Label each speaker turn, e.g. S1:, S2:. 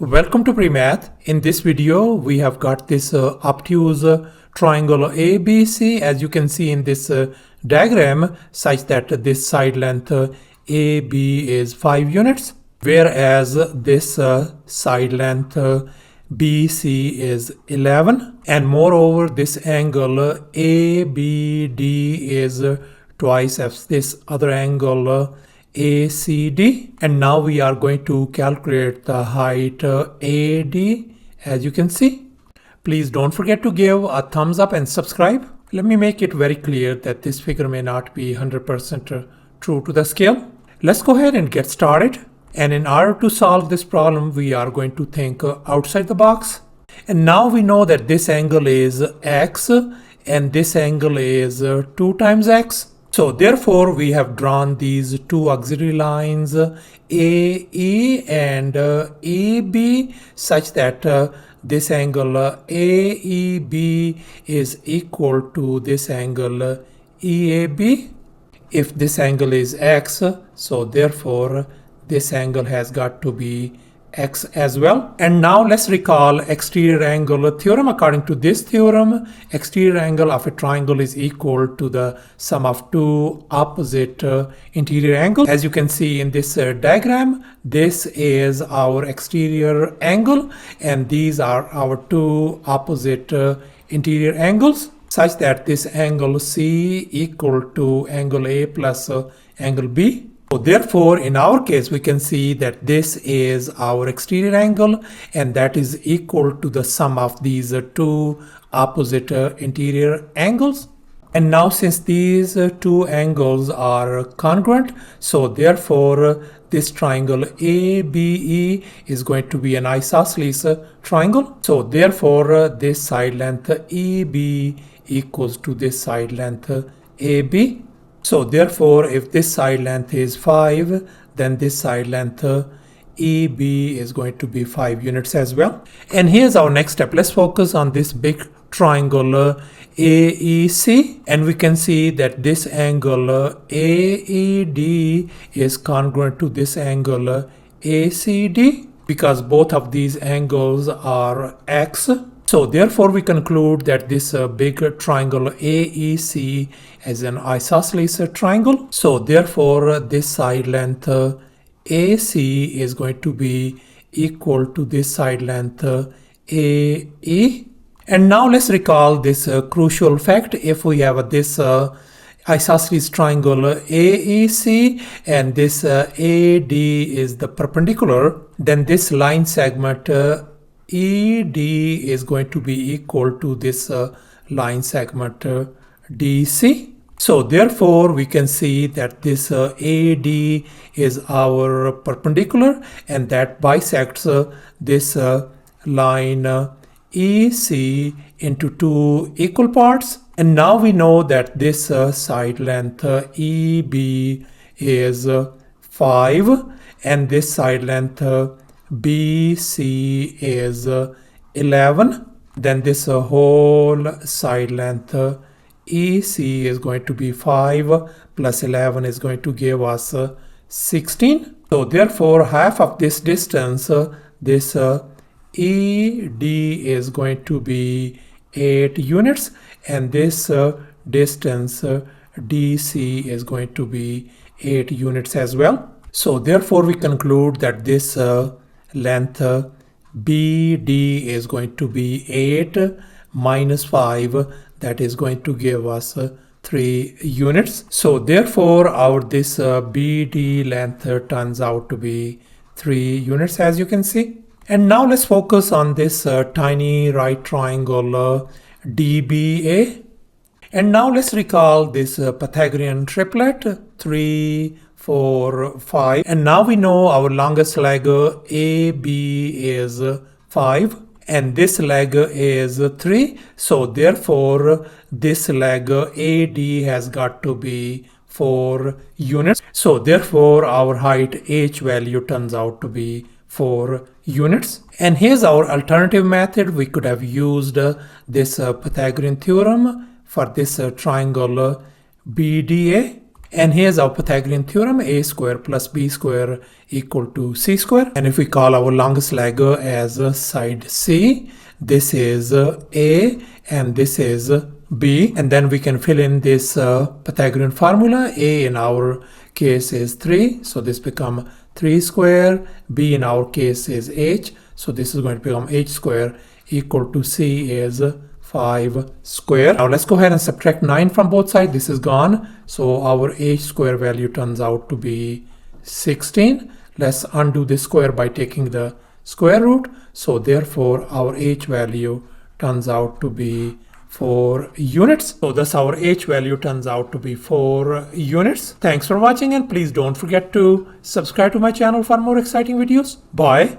S1: Welcome to PreMath. In this video, we have got this obtuse triangle ABC, as you can see in this diagram, such that this side length AB is 5 units, whereas this side length BC is 11, and moreover this angle ABD is twice as this other angle ACD. And now we are going to calculate the height AD, as you can see. Please don't forget to give a thumbs up and subscribe. Let me make it very clear that this figure may not be 100% true to the scale. Let's go ahead and get started. And in order to solve this problem, we are going to think outside the box. And now we know that this angle is x and this angle is 2 times x. So therefore, we have drawn these two auxiliary lines AE and EB such that this angle AEB is equal to this angle EAB. If this angle is x, so therefore this angle has got to be x as well. And now let's recall exterior angle theorem. According to this theorem, exterior angle of a triangle is equal to the sum of two opposite interior angles. As you can see in this diagram, this is our exterior angle and these are our two opposite interior angles, such that this angle C equal to angle A plus angle B. So therefore, in our case, we can see that this is our exterior angle and that is equal to the sum of these two opposite interior angles. And now since these two angles are congruent, so therefore this triangle ABE is going to be an isosceles triangle. So therefore this side length EB equals to this side length AB. So therefore, if this side length is 5, then this side length EB is going to be 5 units as well. And here's our next step. Let's focus on this big triangle AEC. And we can see that this angle AED is congruent to this angle ACD because both of these angles are x. So therefore, we conclude that this big triangle AEC is an isosceles triangle. So therefore, this side length AC is going to be equal to this side length AE. And now let's recall this crucial fact. If we have this isosceles triangle AEC and this AD is the perpendicular, then this line segment ED is going to be equal to this line segment DC. So therefore, we can see that this AD is our perpendicular and that bisects this line EC into two equal parts. And now we know that this side length EB is 5 and this side length BC is 11. Then this whole side length EC is going to be 5 plus 11 is going to give us 16. So therefore, half of this distance, this ED is going to be 8 units and this distance DC is going to be 8 units as well. So therefore, we conclude that this length BD is going to be 8 minus 5, that is going to give us 3 units. So therefore, our this BD length turns out to be 3 units, as you can see. And now let's focus on this tiny right triangle DBA. And now let's recall this Pythagorean triplet 3, 4, 5. And now we know our longest leg AB is 5 and this leg is 3. So therefore, this leg AD has got to be 4 units. So therefore, our height H value turns out to be 4 units. And here's our alternative method. We could have used this Pythagorean theorem for this triangle BDA. And here's our Pythagorean theorem, a square plus b square equal to c square. And if we call our longest leg as side C, this is A and this is B. And then we can fill in this Pythagorean formula. A in our case is 3, so this become 3 square. B in our case is h, so this is going to become h square equal to c is 5 square. Now let's go ahead and subtract 9 from both sides. This is gone, so our h square value turns out to be 16. Let's undo this square by taking the square root. So therefore our h value turns out to be 4 units. So thus our h value turns out to be 4 units. Thanks for watching, and please don't forget to subscribe to my channel for more exciting videos. Bye.